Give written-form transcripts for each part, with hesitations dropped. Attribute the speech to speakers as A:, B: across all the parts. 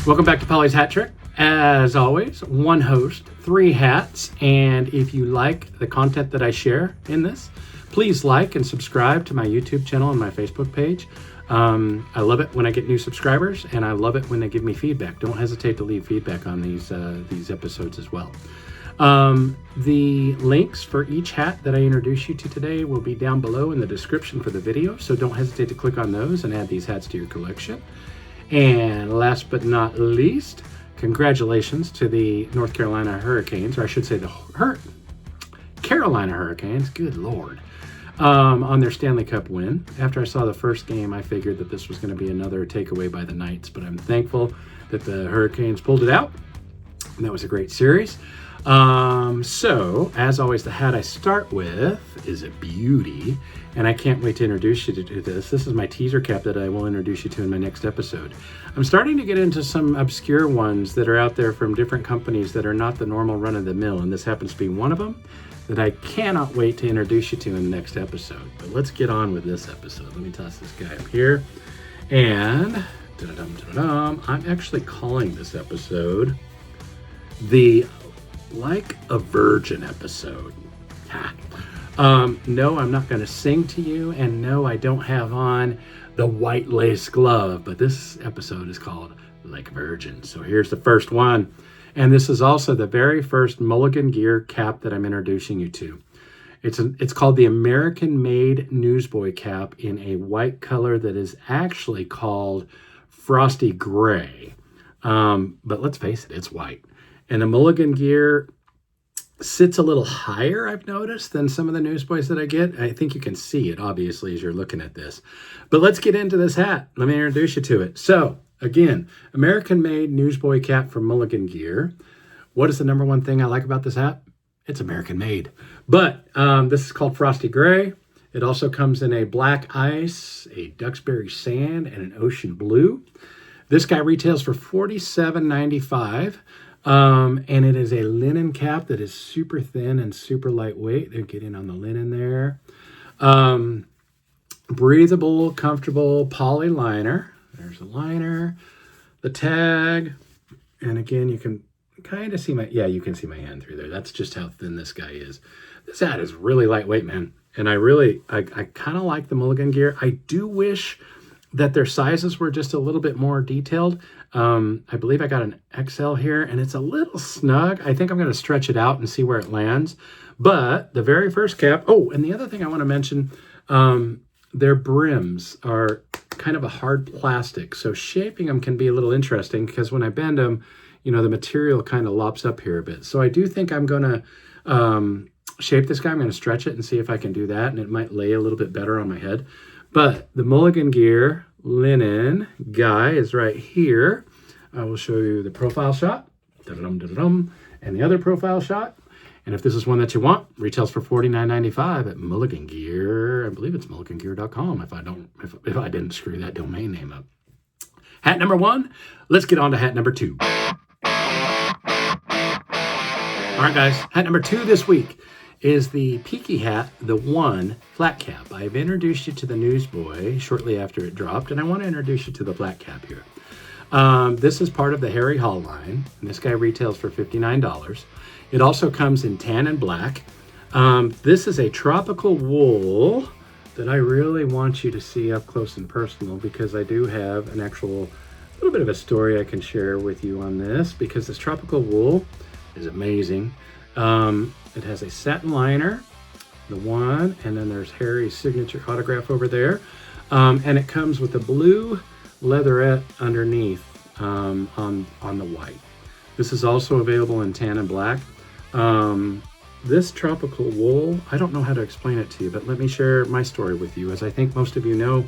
A: Welcome back to Pauly's Hat Trick. As always, one host, three hats, and if you like the content that I share in this, please like and subscribe to my YouTube channel and my Facebook page. I love it when I get new subscribers, and I love it when they give me feedback. Don't hesitate to leave feedback on these episodes as well. The links for each hat that I introduce you to today will be down below in the description for the video, so don't hesitate to click on those and add these hats to your collection. And last but not least, congratulations to the North Carolina Hurricanes, or I should say the Carolina Hurricanes, good Lord, on their Stanley Cup win. After I saw the first game, I figured that this was going to be another takeaway by the Knights, but I'm thankful that the Hurricanes pulled it out. And that was a great series. So, as always, the hat I start with is a beauty, and I can't wait to introduce you to this. This is my teaser cap that I will introduce you to in my next episode. I'm starting to get into some obscure ones that are out there from different companies that are not the normal run-of-the-mill, and this happens to be one of them that I cannot wait to introduce you to in the next episode. But let's get on with this episode. Let me toss this guy up here, and I'm actually calling this episode the Like a Virgin episode. No, I'm not going to sing to you, and no, I don't have on the white lace glove, but this episode is called Like a Virgin. So here's the first one, and this is also the very first Mulligan Gear cap that I'm introducing you to. It's called the American-made Newsboy cap in a white color that is actually called Frosty Gray, but let's face it, it's white. And the Mulligan Gear sits a little higher, I've noticed, than some of the newsboys that I get. I think you can see it, obviously, as you're looking at this. But let's get into this hat. Let me introduce you to it. So, again, American-made newsboy cap from Mulligan Gear. What is the number one thing I like about this hat? It's American-made. But this is called Frosty Gray. It also comes in a black ice, a Duxbury sand, and an ocean blue. This guy retails for $47.95. And it is a linen cap that is super thin and super lightweight. They're getting on the linen there. Breathable, comfortable Pauly liner. There's a liner, the tag, and again, you can kind of see you can see my hand through there. That's just how thin this guy is. This hat is really lightweight, man. And I kind of like the Mulligan Gear. I do wish that their sizes were just a little bit more detailed. I believe I got an XL here, and it's a little snug. I think I'm going to stretch it out and see where it lands. But the very first cap, and the other thing I want to mention, their brims are kind of a hard plastic, so shaping them can be a little interesting because when I bend them, the material kind of lops up here a bit. So I do think I'm going to shape this guy. I'm going to stretch it and see if I can do that, and it might lay a little bit better on my head. But the Mulligan Gear linen guy is right here. I will show you the profile shot, and the other profile shot. And if this is one that you want, retails for $49.95 at Mulligan Gear. I believe it's mulligangear.com if I didn't screw that domain name up. Hat number one. Let's get on to hat number two. All right, guys. Hat number two this week is the Peaky Hat, the One flat cap. I've introduced you to the Newsboy shortly after it dropped, and I want to introduce you to the flat cap here. This is part of the Harry Hall line, and this guy retails for $59. It also comes in tan and black. This is a tropical wool that I really want you to see up close and personal because I do have an actual little bit of a story I can share with you on this because this tropical wool is amazing. It has a satin liner, the one, and then there's Harry's signature autograph over there. And it comes with a blue leatherette underneath on the white. This is also available in tan and black. This tropical wool, I don't know how to explain it to you, but let me share my story with you. As I think most of you know,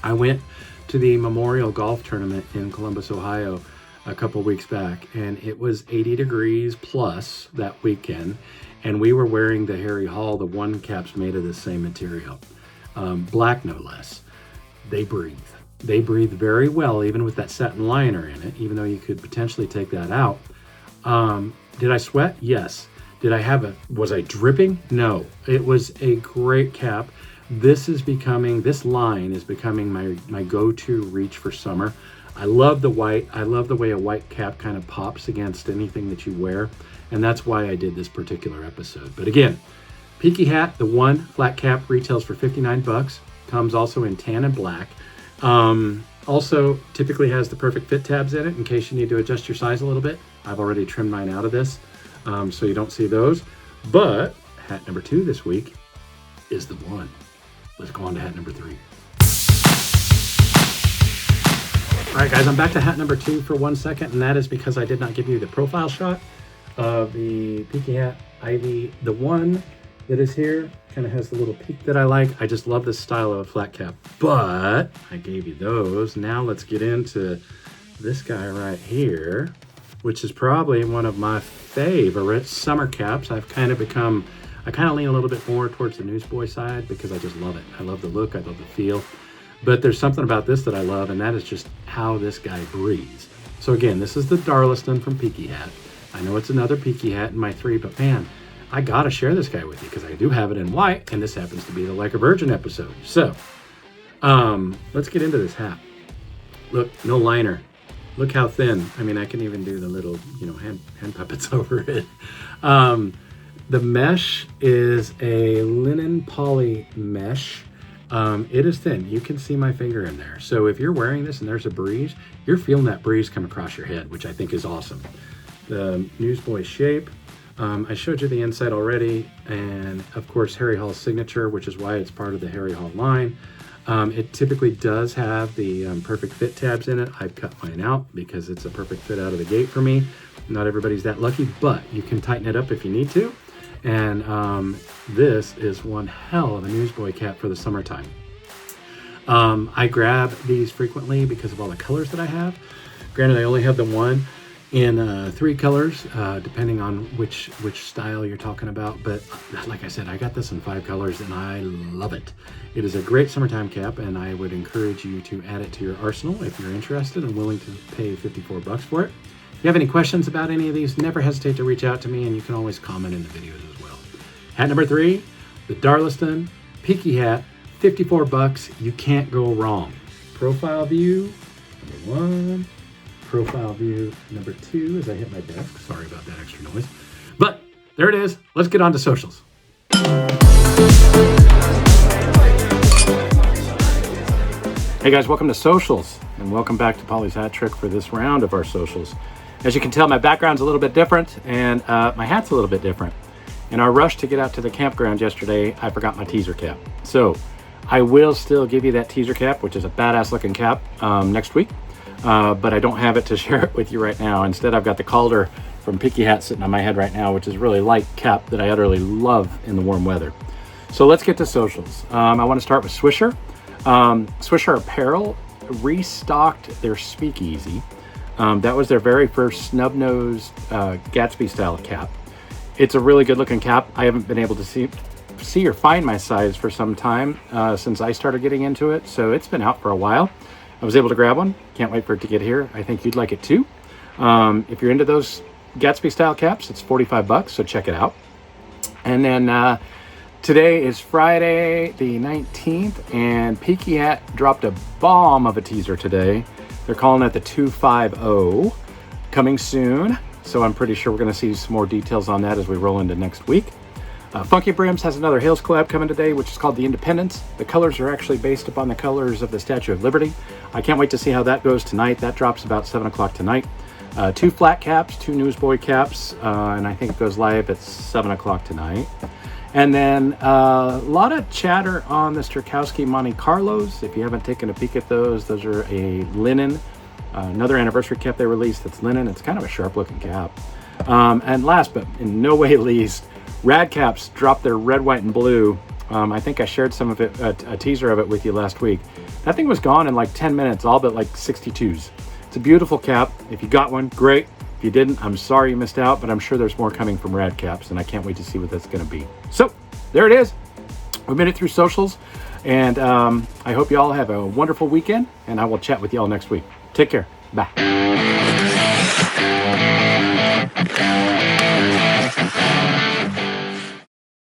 A: I went to the Memorial Golf Tournament in Columbus, Ohio a couple weeks back, and it was 80 degrees plus that weekend, and we were wearing the Harry Hall, the One caps made of the same material, black no less. They breathe very well, even with that satin liner in it, even though you could potentially take that out. Did I sweat? Yes. Was I dripping? No. It was a great cap. This line is becoming my go-to reach for summer. I love the white. I love the way a white cap kind of pops against anything that you wear. And that's why I did this particular episode. But again, Peaky Hat, the one flat cap, retails for $59. Comes also in tan and black. Also, typically has the perfect fit tabs in it in case you need to adjust your size a little bit. I've already trimmed mine out of this, so you don't see those. But hat number 2 this week is the one. Let's go on to hat number 3. All right, guys, I'm back to hat number 2 for 1 second, and that is because I did not give you the profile shot of the Peaky Hat Ivy. The one that is here kind of has the little peak that I like. I just love this style of a flat cap, but I gave you those. Now let's get into this guy right here, which is probably one of my favorite summer caps. I kind of lean a little bit more towards the newsboy side because I just love it. I love the look, I love the feel, but there's something about this that I love, and that is just how this guy breathes. So again, this is the Darleston from Peaky Hat. I know it's another Peaky Hat in my 3, but man, I gotta share this guy with you because I do have it in white, and this happens to be the Like a Virgin episode. So, let's get into this hat. Look, no liner. Look how thin. I mean, I can even do the little, hand puppets over it. The mesh is a linen poly mesh. It is thin. You can see my finger in there. So if you're wearing this and there's a breeze, you're feeling that breeze come across your head, which I think is awesome. The newsboy shape. I showed you the inside already, and of course Harry Hall's signature, which is why it's part of the Harry Hall line. It typically does have the perfect fit tabs in it. I've cut mine out because it's a perfect fit out of the gate for me. Not everybody's that lucky, but you can tighten it up if you need to. And this is one hell of a newsboy cap for the summertime. I grab these frequently because of all the colors that I have. Granted, I only have the one in 3 colors, depending on which style you're talking about. But like I said, I got this in 5 colors and I love it. It is a great summertime cap, and I would encourage you to add it to your arsenal if you're interested and willing to pay $54 for it. If you have any questions about any of these, never hesitate to reach out to me, and you can always comment in the videos as well. Hat number 3, the Darleston Peaky Hat, $54. You can't go wrong. Profile view, number 1. Profile view number 2 as I hit my desk. Sorry about that extra noise. But there it is. Let's get on to socials. Hey guys, welcome to socials, and welcome back to Pauly's Hat Trick for this round of our socials. As you can tell, my background's a little bit different, and my hat's a little bit different. In our rush to get out to the campground yesterday, I forgot my teaser cap. So I will still give you that teaser cap, which is a badass looking cap, next week. But I don't have it to share it with you right now. Instead, I've got the Calder from Peaky Hat sitting on my head right now, which is a really light cap that I utterly love in the warm weather. So let's get to socials. I want to start with Swisher. Swisher Apparel restocked their Speakeasy. That was their very first snub-nosed Gatsby style cap. It's a really good looking cap. I haven't been able to see or find my size for some time since I started getting into it, so it's been out for a while. I was able to grab one. Can't wait for it to get here. I think you'd like it too. If you're into those Gatsby style caps, it's $45, so check it out. And then today is Friday the 19th, and Peaky Hat dropped a bomb of a teaser today. They're calling it the 250, coming soon. So I'm pretty sure we're going to see some more details on that as we roll into next week. Funky Brims has another Hales collab coming today, which is called the Independence. The colors are actually based upon the colors of the Statue of Liberty. I can't wait to see how that goes tonight. That drops about 7 o'clock tonight. 2 flat caps, 2 newsboy caps, and I think it goes live at 7 o'clock tonight. And then a lot of chatter on the Strakowski Monte Carlos. If you haven't taken a peek at those are a linen, another anniversary cap they released that's linen. It's kind of a sharp looking cap. And last but in no way least, RadCaps dropped their red, white, and blue. I think I shared some of it, a teaser of it with you last week. That thing was gone in like 10 minutes, all but like 62s. It's a beautiful cap. If you got one, great. If you didn't, I'm sorry you missed out, but I'm sure there's more coming from RadCaps, and I can't wait to see what that's going to be. So, there it is. We made it through socials, and I hope you all have a wonderful weekend, and I will chat with you all next week. Take care. Bye.